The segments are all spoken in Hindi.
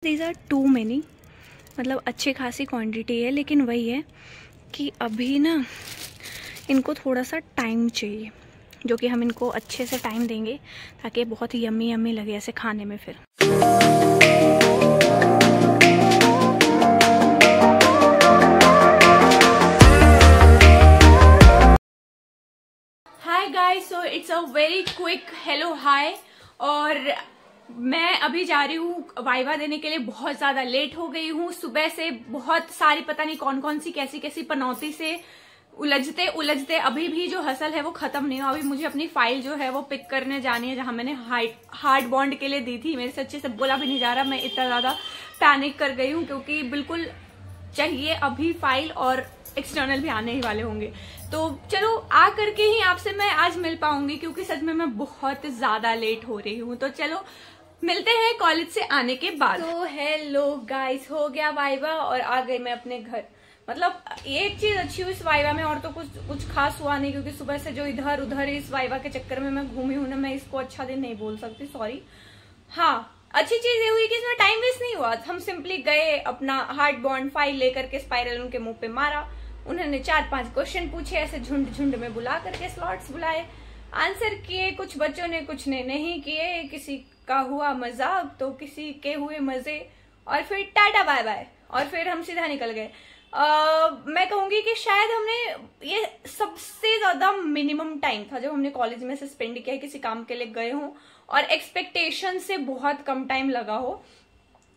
दीज आर टू मैनी, मतलब अच्छी खासी क्वांटिटी है, लेकिन वही है कि अभी ना इनको थोड़ा सा टाइम चाहिए, जो कि हम इनको अच्छे से टाइम देंगे ताकि बहुत यम्मी यम्मी लगे ऐसे खाने में। फिर hi guys, so it's a very quick hello hi. और मैं अभी जा रही हूँ वाइवा देने के लिए। बहुत ज्यादा लेट हो गई हूँ। सुबह से बहुत सारी पता नहीं कौन कौन सी कैसी कैसी पनौती से उलझते उलझते अभी भी जो हसल है वो खत्म नहीं हुआ। अभी मुझे अपनी फाइल जो है वो पिक करने जानी है, जहां मैंने हार्ड बॉन्ड के लिए दी थी। मेरे से अच्छे से बोला भी नहीं जा रहा, मैं इतना ज्यादा पैनिक कर गई हूँ क्योंकि बिल्कुल चाहिए अभी फाइल, और एक्सटर्नल भी आने ही वाले होंगे। तो चलो आ करके ही आपसे मैं आज मिल पाऊंगी, क्योंकि सच में मैं बहुत ज्यादा लेट हो रही हूँ। तो चलो मिलते हैं कॉलेज से आने के बाद। तो हेलो गाइस, हो गया वाइवा और आ गई मैं अपने घर। मतलब एक चीज अच्छी हुई इस वाइवा में, और तो कुछ खास हुआ नहीं, क्योंकि सुबह से जो इधर उधर इस वाइवा के चक्कर में मैं घूमी हूं ना, मैं इसको अच्छा दिन नहीं बोल सकती, सॉरी। हाँ, अच्छी चीज ये हुई कि इसमें टाइम वेस्ट नहीं हुआ। हम सिंपली गए, अपना हार्ड बॉन्ड फाइल लेकर के स्पाइरल उनके मुंह पे मारा। उन्होंने 4-5 क्वेश्चन पूछे, ऐसे झुंड झुंड में बुला करके स्लॉट्स बुलाए, आंसर किए। कुछ बच्चों ने, कुछ ने नहीं किए। किसी का हुआ मजाक तो किसी के हुए मजे, और फिर टाटा बाय बाय, और फिर हम सीधा निकल गए। मैं कहूंगी कि शायद हमने ये सबसे ज्यादा मिनिमम टाइम था जब हमने कॉलेज में से स्पेंड किया, किसी काम के लिए गए हों और एक्सपेक्टेशन से बहुत कम टाइम लगा हो।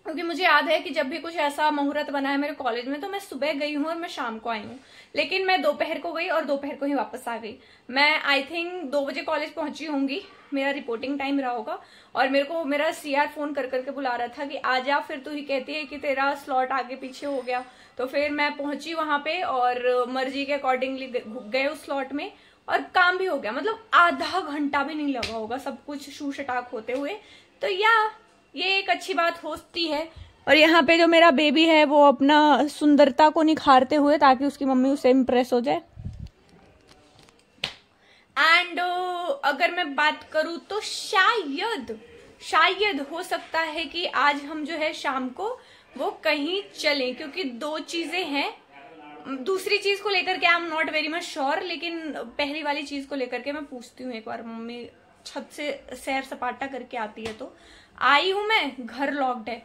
क्योंकि मुझे याद है कि जब भी कुछ ऐसा मुहूर्त बना है मेरे कॉलेज में, तो मैं सुबह गई हूँ और मैं शाम को आई हूँ, लेकिन मैं दोपहर को गई और दोपहर को ही वापस आ गई। मैं आई थिंक 2 बजे कॉलेज पहुंची होंगी, मेरा रिपोर्टिंग टाइम रहा होगा, और मेरे को मेरा सीआर फोन कर करके बुला रहा था कि आ जा, फिर तू ही कहती है कि तेरा स्लॉट आगे पीछे हो गया। तो फिर मैं पहुंची वहां पे और मर्जी के अकॉर्डिंगली गए उस स्लॉट में, और काम भी हो गया। मतलब आधा घंटा भी नहीं लगा होगा सब कुछ शू शटाक होते हुए। तो ये एक अच्छी बात होती है। और यहाँ पे जो मेरा बेबी है वो अपना सुंदरता को निखारते हुए, ताकि उसकी मम्मी उससे इम्प्रेस हो जाए। एंड अगर मैं बात करूं तो शायद हो सकता है कि आज हम जो है शाम को वो कहीं चलें, क्योंकि 2 चीजें हैं। दूसरी चीज को लेकर के I am not very much sure, लेकिन पहली वाली चीज को लेकर के मैं पूछती हूँ एक बार। मम्मी छत से सैर सपाटा करके आती है, तो आई हूं मैं, घर लॉक्ड है,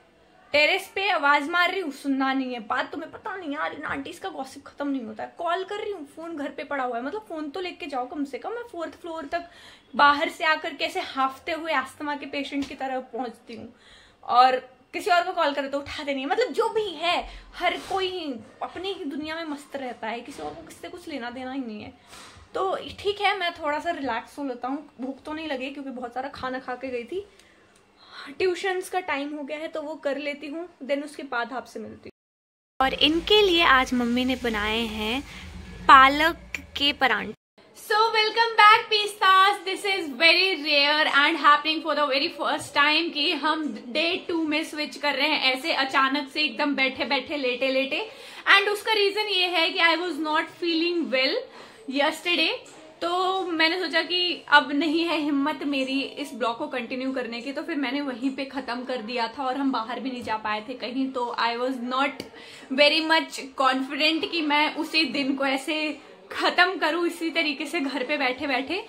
टेरेस पे आवाज मार रही हूँ, सुनना नहीं है बात। तुम्हें पता नहीं यार, इन आंटीज का गॉसिप खत्म नहीं होता है। कॉल कर रही हूँ, फोन घर पे पड़ा हुआ है, मतलब फोन तो लेके जाओ कम से कम। मैं 4th फ्लोर तक बाहर से आकर कैसे हाफते हुए अस्थमा के पेशेंट की तरह पहुंचती हूँ, और किसी और को कॉल करे तो उठाते नहीं है। मतलब जो भी है, हर कोई अपनी दुनिया में मस्त रहता है, किसी और को किससे कुछ लेना देना ही नहीं है। तो ठीक है, मैं थोड़ा सा रिलैक्स हो लेता हूँ। भूख तो नहीं लगी क्योंकि बहुत सारा खाना खा के गई थी। ट्यूशन्स का टाइम हो गया है तो वो कर लेती हूँ, देन उसके बाद आपसे मिलती हूँ। और इनके लिए आज मम्मी ने बनाए हैं पालक के परांठे। So welcome back pistas. This is very rare and happening for the very first time कि हम डे 2 में स्विच कर रहे हैं ऐसे अचानक से, एकदम बैठे बैठे लेटे लेटे। एंड उसका रीजन ये है कि I was not feeling well yesterday, तो मैंने सोचा कि अब नहीं है हिम्मत मेरी इस ब्लॉग को कंटिन्यू करने की, तो फिर मैंने वहीं पे खत्म कर दिया था। और हम बाहर भी नहीं जा पाए थे कहीं, तो I was not very much confident कि मैं उसी दिन को ऐसे खत्म करूं इसी तरीके से घर पे बैठे बैठे।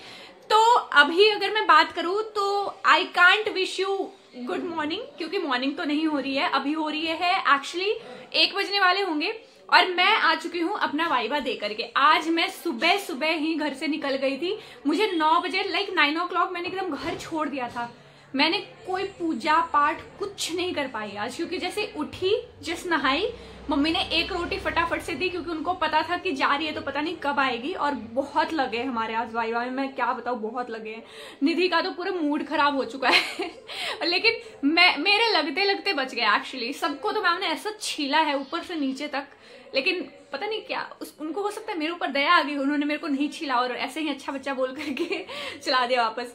तो अभी अगर मैं बात करूं तो I can't wish you good morning, क्योंकि मॉर्निंग तो नहीं हो रही है, अभी हो रही है एक्चुअली 1 बजने वाले होंगे, और मैं आ चुकी हूँ अपना वाइवा दे करके। आज मैं सुबह सुबह ही घर से निकल गई थी। मुझे 9 बजे लाइक 9 o'clock मैंने एकदम घर छोड़ दिया था। मैंने कोई पूजा पाठ कुछ नहीं कर पाई आज, क्योंकि जैसे उठी, जस्ट नहाई, मम्मी ने 1 रोटी फटाफट से दी, क्योंकि उनको पता था कि जा रही है तो पता नहीं कब आएगी। और बहुत लगे हमारे आज वाइवा में, मैं क्या बताऊँ, बहुत लगे हैं। निधि का तो पूरा मूड खराब हो चुका है लेकिन मेरे लगते लगते बच गए एक्चुअली। सबको तो मैम ने ऐसा छीला है ऊपर से नीचे तक, लेकिन पता नहीं क्या उनको हो सकता है मेरे ऊपर दया आ गई, उन्होंने मेरे को नहीं छीला और ऐसे ही अच्छा बच्चा बोल करके चला दिया वापस।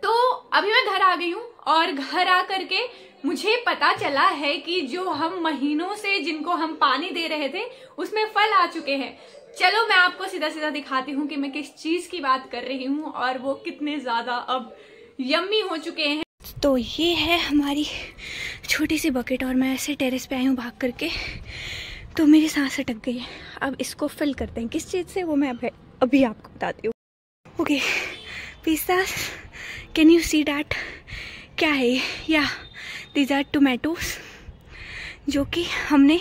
तो अभी मैं घर आ गई हूँ, और घर आ करके मुझे पता चला है कि जो हम महीनों से जिनको हम पानी दे रहे थे उसमें फल आ चुके हैं। चलो मैं आपको सीधा सीधा दिखाती हूँ कि मैं किस चीज की बात कर रही हूँ और वो कितने ज्यादा अब यम्मी हो चुके हैं। तो ये है हमारी छोटी सी बकेट और मैं ऐसे टेरेस पे आई हूँ भाग करके, तो मेरी सांस अटक गई है। अब इसको फिल करते हैं किस चीज़ से, वो मैं अभी आपको बताती हूँ। Okay pistas, can you see that? क्या है या दीज आर टोमेटोज, जो कि हमने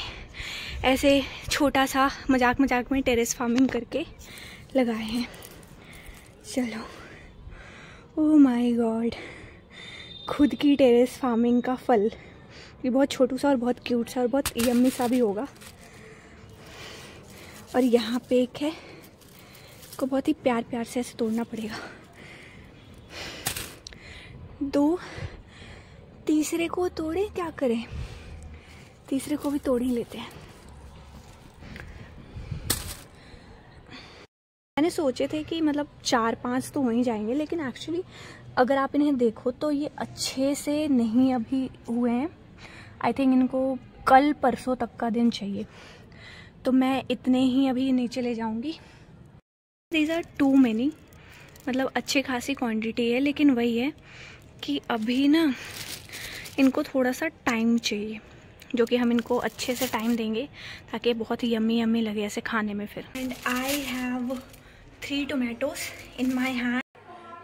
ऐसे छोटा सा मजाक मजाक में टेरेस फार्मिंग करके लगाए हैं। चलो, ओह माय गॉड, खुद की टेरेस फार्मिंग का फल। ये बहुत छोटू सा और बहुत क्यूट सा और बहुत यम्मी सा भी होगा। और यहाँ पे एक है, इसको बहुत ही प्यार प्यार से ऐसे तोड़ना पड़ेगा। 2, तीसरे को तोड़े, क्या करें, तीसरे को भी तोड़ ही लेते हैं। मैंने सोचे थे कि मतलब 4-5 तो हो ही जाएंगे, लेकिन एक्चुअली अगर आप इन्हें देखो तो ये अच्छे से नहीं अभी हुए हैं। आई थिंक इनको कल परसों तक का दिन चाहिए, तो मैं इतने ही अभी नीचे ले जाऊंगी। दीज आर टू मैनी, मतलब अच्छी खासी क्वांटिटी है, लेकिन वही है कि अभी ना इनको थोड़ा सा टाइम चाहिए, जो कि हम इनको अच्छे से टाइम देंगे ताकि बहुत ही यम्मी यम्मी लगे ऐसे खाने में फिर। And I have 3 tomatoes in my hand.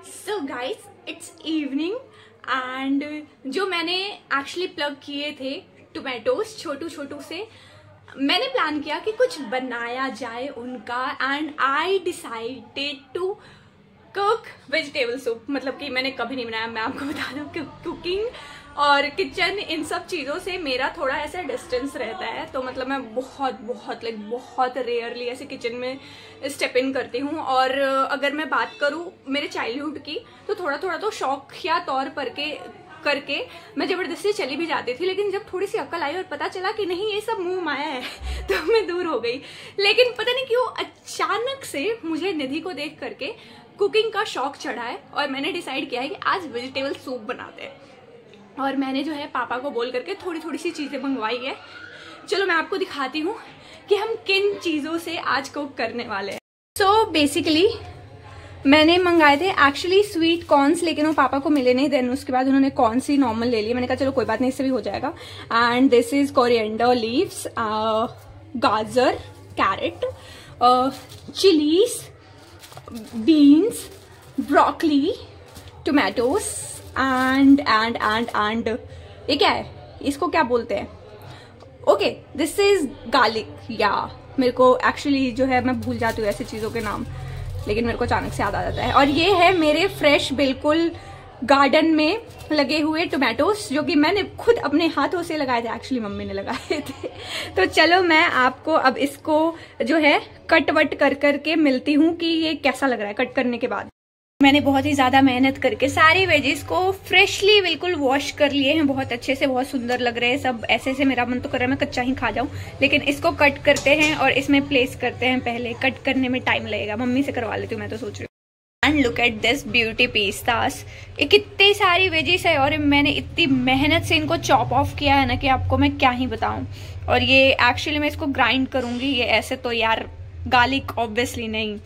So guys, it's evening and जो मैंने एक्चुअली प्लग किए थे टोमेटोज छोटू छोटू से, मैंने प्लान किया कि कुछ बनाया जाए उनका, and I decided to cook vegetable soup. मतलब कि मैंने कभी नहीं बनाया, मैं आपको बता दूं कि कुकिंग और किचन इन सब चीज़ों से मेरा थोड़ा ऐसा डिस्टेंस रहता है, तो मतलब मैं बहुत रेयरली ऐसे किचन में स्टेप इन करती हूँ। और अगर मैं बात करूँ मेरे चाइल्डहुड की, तो थोड़ा थोड़ा तो शौकिया तौर पर करके मैं जबरदस्ती चली भी जाती थी, लेकिन जब थोड़ी सी अक्ल आई और पता चला कि नहीं ये सब मुंह माया है, तो मैं दूर हो गई। लेकिन पता नहीं क्यों अचानक से मुझे निधि को देख करके कुकिंग का शौक चढ़ा है, और मैंने डिसाइड किया है कि आज वेजिटेबल सूप बनाते हैं। और मैंने जो है पापा को बोल करके थोड़ी थोड़ी सी चीज़ें मंगवाई है। चलो मैं आपको दिखाती हूँ कि हम किन चीज़ों से आज कुक करने वाले हैं। सो बेसिकली मैंने मंगाए थे एक्चुअली स्वीट कॉर्न्स, लेकिन वो पापा को मिले नहीं। देन उसके बाद उन्होंने कॉर्न सी नॉर्मल ले लिए। मैंने कहा चलो कोई बात नहीं, इससे भी हो जाएगा। And this is coriander leaves, गाजर, carrot, chillies, beans, broccoli, tomatoes and ये क्या है, इसको क्या बोलते हैं? Okay, this is garlic. या मेरे को एक्चुअली जो है मैं भूल जाती हूँ ऐसी चीजों के नाम, लेकिन मेरे को अचानक से याद आ जाता है। और ये है मेरे फ्रेश बिल्कुल गार्डन में लगे हुए टोमेटोज, जो कि मैंने खुद अपने हाथों से लगाए थे, एक्चुअली मम्मी ने लगाए थे। तो चलो मैं आपको अब इसको जो है कट वट कर करके मिलती हूँ कि ये कैसा लग रहा है कट करने के बाद। मैंने बहुत ही ज्यादा मेहनत करके सारी वेजीज को फ्रेशली बिल्कुल वॉश कर लिए हैं, बहुत अच्छे से, बहुत सुंदर लग रहे हैं सब। ऐसे से मेरा मन तो कर रहा है मैं कच्चा ही खा जाऊं, लेकिन इसको कट करते हैं और इसमें प्लेस करते हैं। पहले कट करने में टाइम लगेगा, मम्मी से करवा लेती हूँ मैं तो सोच रही हूँ। And look at this beauty pistas, ये कितनी सारी वेजीज है और मैंने इतनी मेहनत से इनको चॉप ऑफ किया है ना कि आपको मैं क्या ही बताऊं। और ये एक्चुअली मैं इसको ग्राइंड करूंगी, ये ऐसे तो यार गार्लिक ऑब्वियसली नहीं।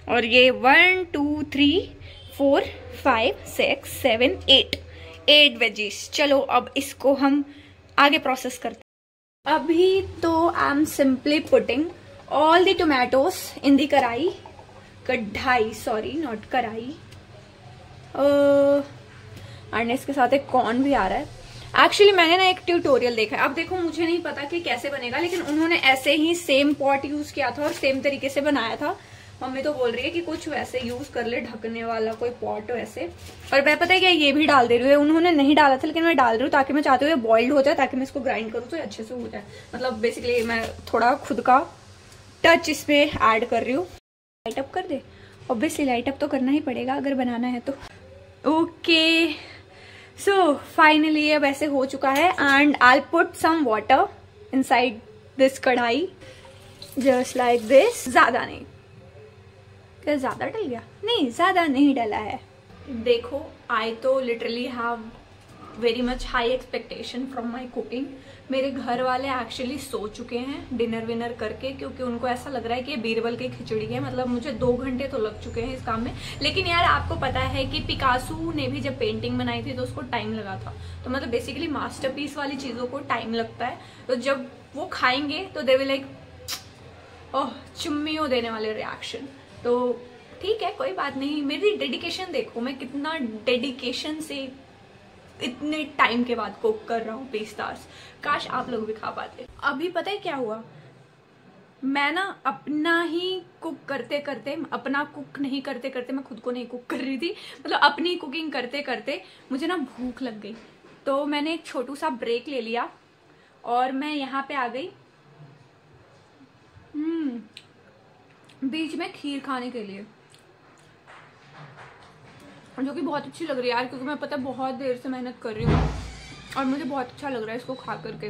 और ये 1 2 3 4 5 6 7 8 वेजीज। चलो अब इसको हम आगे प्रोसेस करते हैं। अभी तो I am simply putting all the tomatoes in the कढ़ाई, सॉरी नॉट कढ़ाई। एंड इसके साथ एक कॉर्न भी आ रहा है। एक्चुअली मैंने ना एक ट्यूटोरियल देखा है, अब देखो मुझे नहीं पता कि कैसे बनेगा, लेकिन उन्होंने ऐसे ही सेम पॉट यूज किया था और सेम तरीके से बनाया था। मम्मी तो बोल रही है कि कुछ वैसे यूज कर ले, ढकने वाला कोई पॉट वैसे। और मैं पता है क्या ये भी डाल दे रही हूँ, उन्होंने नहीं डाला था लेकिन मैं डाल रही हूँ ताकि मैं चाहती हूँ ये बॉइल्ड हो जाए, ताकि मैं इसको ग्राइंड करूँ तो अच्छे से हो जाए। मतलब बेसिकली मैं थोड़ा खुद का टच इसमें ऐड कर रही हूँ। लाइट अप कर दे, ऑब्वियसली लाइट अप तो करना ही पड़ेगा अगर बनाना है तो। ओके सो फाइनली अब ऐसे हो चुका है। And I put some water inside this कढ़ाई जस्ट लाइक दिस। ज्यादा नहीं, क्या ज्यादा डल गया? नहीं, ज्यादा नहीं डला है। देखो आई तो literally have very much high expectation from my cooking. मेरे घर वाले एक्चुअली सो चुके हैं डिनर विनर करके, क्योंकि उनको ऐसा लग रहा है कि ये बीरबल की खिचड़ी है। मतलब मुझे 2 घंटे तो लग चुके हैं इस काम में। लेकिन यार आपको पता है कि पिकासो ने भी जब पेंटिंग बनाई थी तो उसको टाइम लगा था। तो मतलब बेसिकली मास्टरपीस वाली चीजों को टाइम लगता है। तो जब वो खाएंगे तो दे विल लाइक ओह चुम्मियों देने वाले रिएक्शन। तो ठीक है, कोई बात नहीं। मेरी डेडिकेशन देखो, मैं कितना डेडिकेशन से इतने टाइम के बाद कुक कर रहा हूँ पिस्तास। काश आप लोग भी खा पाते। अभी पता है क्या हुआ, मैं ना अपना ही कुक करते करते, अपना कुक नहीं करते करते, मैं खुद को नहीं कुक कर रही थी, मतलब अपनी कुकिंग करते करते मुझे ना भूख लग गई। तो मैंने एक छोटू सा ब्रेक ले लिया और मैं यहाँ पे आ गई बीच में खीर खाने के लिए, जो कि बहुत अच्छी लग रही है यार, क्योंकि मैं पता बहुत देर से मेहनत कर रही हूँ और मुझे बहुत अच्छा लग रहा है इसको खा करके।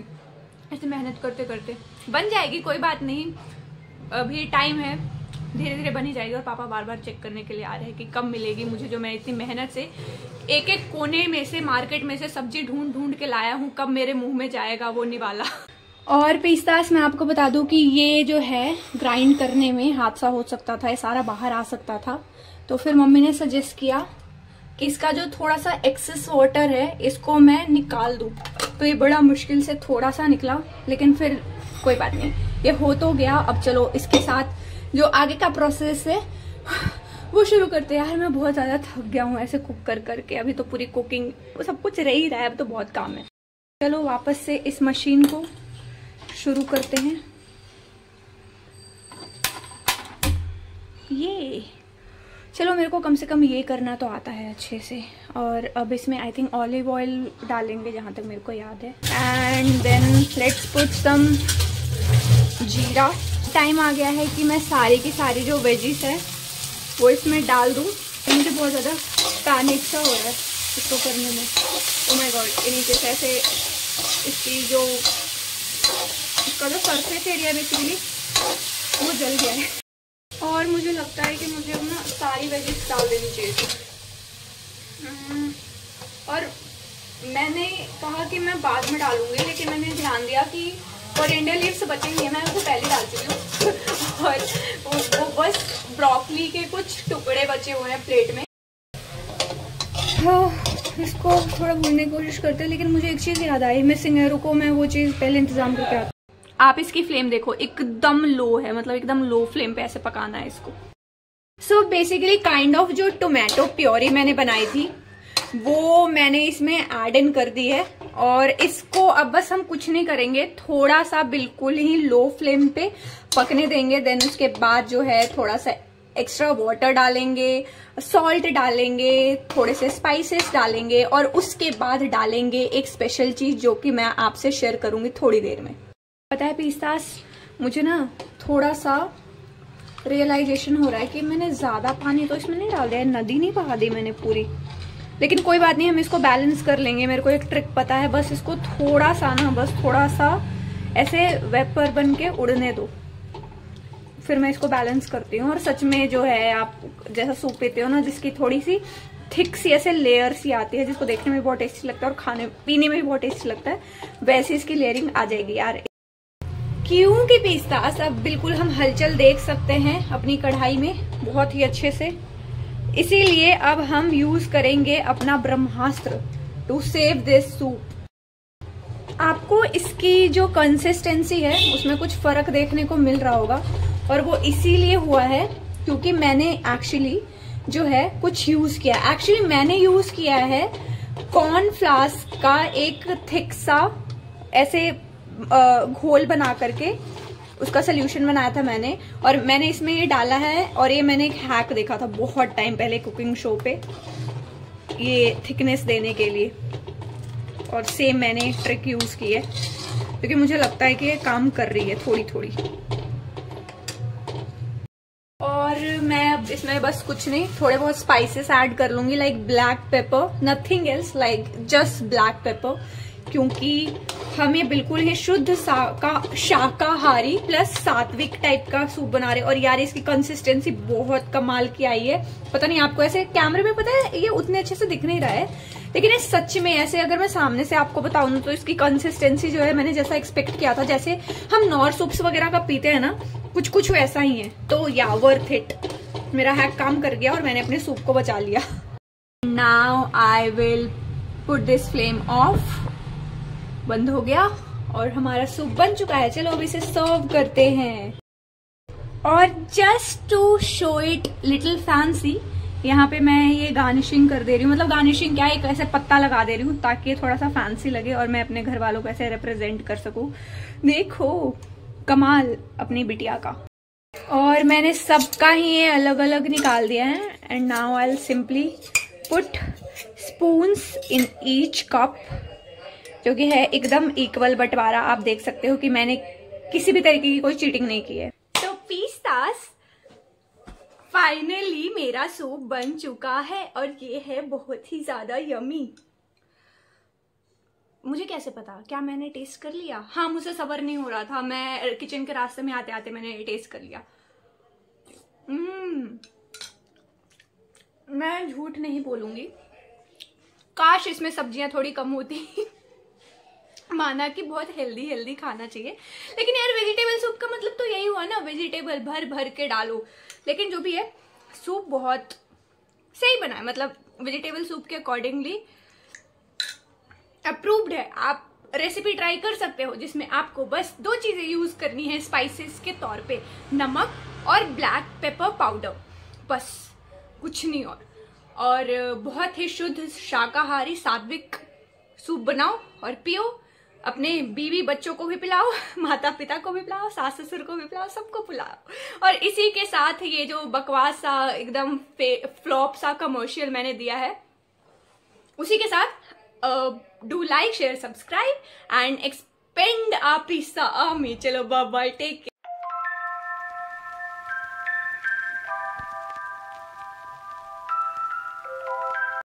ऐसे मेहनत करते करते बन जाएगी, कोई बात नहीं, अभी टाइम है, धीरे धीरे बन ही जाएगी। और पापा बार बार चेक करने के लिए आ रहे हैं कि कब मिलेगी मुझे, जो मैं इतनी मेहनत से एक एक कोने में से, मार्केट में से सब्जी ढूंढ ढूंढ के लाया हूँ, कब मेरे मुंह में जाएगा वो निवाला। और पिस्तास मैं आपको बता दूं कि ये जो है ग्राइंड करने में हादसा हो सकता था, ये सारा बाहर आ सकता था। तो फिर मम्मी ने सजेस्ट किया कि इसका जो थोड़ा सा एक्सेस वाटर है इसको मैं निकाल दूं। तो ये बड़ा मुश्किल से थोड़ा सा निकला, लेकिन फिर कोई बात नहीं, ये हो तो गया। अब चलो इसके साथ जो आगे का प्रोसेस है वो शुरू करते हैं। यार मैं बहुत ज्यादा थक गया हूँ ऐसे कुक कर करके। अभी तो पूरी कुकिंग वो सब कुछ रह ही रहा है, अब तो बहुत काम है। चलो वापस से इस मशीन को शुरू करते हैं। ये चलो मेरे को कम से कम ये करना तो आता है अच्छे से। और अब इसमें आई थिंक ऑलिव ऑयल डालेंगे जहाँ तक मेरे को याद है। And then let's put some jeera. Time आ गया है कि मैं सारी की सारी जो वेजिस है वो इसमें डाल दूँ। मुझे बहुत ज़्यादा पैनिक सा हो रहा है इसको करने में। ओह माय गॉड, इन्हीं के ऐसे इसकी जो इसका जो सरफेस एरिया बेसिकली वो जल गया है। और मुझे लगता है कि मुझे अब ना सारी वेजिस डाल देनी चाहिए थी। और मैंने कहा कि मैं बाद में डालूंगी, लेकिन मैंने ध्यान दिया कि कोरिएंडर लीव्स बचेंगे, मैं उनको पहले डाल चुकी हूँ। और वो बस ब्रोकली के कुछ टुकड़े बचे हुए हैं प्लेट में। हाँ, इसको थोड़ा भूनने की कोशिश करते हैं। लेकिन मुझे एक चीज़ याद आई मिसिंग है, रुको मैं वो चीज़ पहले इंतजाम करके आती हूँ। आप इसकी फ्लेम देखो, एकदम लो है, मतलब एकदम लो फ्लेम पे ऐसे पकाना है इसको। सो बेसिकली काइंड ऑफ जो टोमेटो प्योरी मैंने बनाई थी वो मैंने इसमें ऐड इन कर दी है। और इसको अब बस हम कुछ नहीं करेंगे, थोड़ा सा बिल्कुल ही लो फ्लेम पे पकने देंगे। देन उसके बाद जो है थोड़ा सा एक्स्ट्रा वाटर डालेंगे, सॉल्ट डालेंगे, थोड़े से स्पाइसेस डालेंगे और उसके बाद डालेंगे एक स्पेशल चीज जो कि मैं आपसे शेयर करूंगी थोड़ी देर में। पता है पिस्तास, मुझे ना थोड़ा सा रियलाइजेशन हो रहा है कि मैंने ज्यादा पानी तो इसमें नहीं डाल दिया, नदी नहीं बहा दी मैंने पूरी। लेकिन कोई बात नहीं, हम इसको बैलेंस कर लेंगे। मेरे को एक ट्रिक पता है, बस इसको थोड़ा सा ना, बस थोड़ा सा ऐसे वेपर बन के उड़ने दो, फिर मैं इसको बैलेंस करती हूँ। और सच में जो है आप जैसा सूप पीते हो ना, जिसकी थोड़ी सी थिक सी ऐसे लेयर सी आती है, जिसको देखने में बहुत टेस्टी लगता है और खाने पीने में भी बहुत टेस्टी लगता है, वैसे इसकी लेयरिंग आ जाएगी यार। क्योंकि पिस्तास अब बिल्कुल हम हलचल देख सकते हैं अपनी कढ़ाई में बहुत ही अच्छे से, इसीलिए अब हम यूज करेंगे अपना ब्रह्मास्त्र टू सेव दिस सूप। आपको इसकी जो कंसिस्टेंसी है उसमें कुछ फर्क देखने को मिल रहा होगा, और वो इसीलिए हुआ है क्योंकि मैंने एक्चुअली जो है कुछ यूज किया। एक्चुअली मैंने यूज किया है कॉर्नफ्लावर का एक थिक सा ऐसे घोल बना करके, उसका सोल्यूशन बनाया था मैंने, और मैंने इसमें ये डाला है। और ये मैंने एक हैक देखा था बहुत टाइम पहले कुकिंग शो पे, ये थिकनेस देने के लिए, और सेम मैंने ट्रिक यूज की है क्योंकि मुझे लगता है कि ये काम कर रही है थोड़ी थोड़ी। और मैं अब इसमें बस कुछ नहीं, थोड़े बहुत स्पाइसेस ऐड कर लूंगी, like black pepper, nothing else, like just black pepper, क्योंकि हमें बिल्कुल ही शुद्ध शाकाहारी प्लस सात्विक टाइप का सूप बना रहे। और यार इसकी कंसिस्टेंसी बहुत कमाल की आई है। पता नहीं आपको ऐसे कैमरे में पता है ये उतने अच्छे से दिख नहीं रहा है, लेकिन ये सच में ऐसे अगर मैं सामने से आपको बताऊं तो इसकी कंसिस्टेंसी जो है मैंने जैसा एक्सपेक्ट किया था, जैसे हम नॉर सूप्स वगैरह का पीते हैं ना, कुछ कुछ वैसा ही है। तो या वर्थ इट, मेरा हैक काम कर गया और मैंने अपने सूप को बचा लिया। Now I will put this flame of. बंद हो गया और हमारा सूप बन चुका है। चलो अब इसे सर्व करते हैं। और just to show it little fancy, यहाँ पे मैं ये गार्निशिंग कर दे रही हूँ। मतलब गार्निशिंग क्या है, एक ऐसे पत्ता लगा दे रही हूँ ताकि थोड़ा सा फैंसी लगे और मैं अपने घर वालों को ऐसे रिप्रेजेंट कर सकूं। देखो कमाल अपनी बिटिया का। और मैंने सबका ही ये अलग अलग निकाल दिया है। And now I will simply put spoons in each cup, जो कि है एकदम इक्वल बंटवारा। आप देख सकते हो कि मैंने किसी भी तरीके की कोई चीटिंग नहीं की है। तो पीस्तास फाइनली मेरा सूप बन चुका है और ये है बहुत ही ज्यादा यमी। मुझे कैसे पता, क्या मैंने टेस्ट कर लिया? हाँ, मुझे सब्र नहीं हो रहा था, मैं किचन के रास्ते में आते आते मैंने टेस्ट कर लिया। मैं झूठ नहीं बोलूंगी, काश इसमें सब्जियां थोड़ी कम होती। माना कि बहुत हेल्दी हेल्दी खाना चाहिए, लेकिन यार वेजिटेबल सूप का मतलब तो यही हुआ ना, वेजिटेबल भर भर के डालो। लेकिन जो भी है सूप बहुत सही बना है, मतलब वेजिटेबल सूप के अकॉर्डिंगली अप्रूव्ड है। आप रेसिपी ट्राई कर सकते हो जिसमें आपको बस 2 चीजें यूज करनी है स्पाइसेस के तौर पे, नमक और ब्लैक पेपर पाउडर, बस कुछ नहीं। और बहुत ही शुद्ध शाकाहारी सात्विक सूप बनाओ और पियो। अपने बीवी बच्चों को भी पिलाओ, माता पिता को भी पिलाओ, सास ससुर को भी पिलाओ, सबको पिलाओ। और इसी के साथ ये जो बकवास सा एकदम फ्लॉप सा कमर्शियल मैंने दिया है, उसी के साथ do like share subscribe and expand a pista army. चलो बाय बाय, टेक केयर।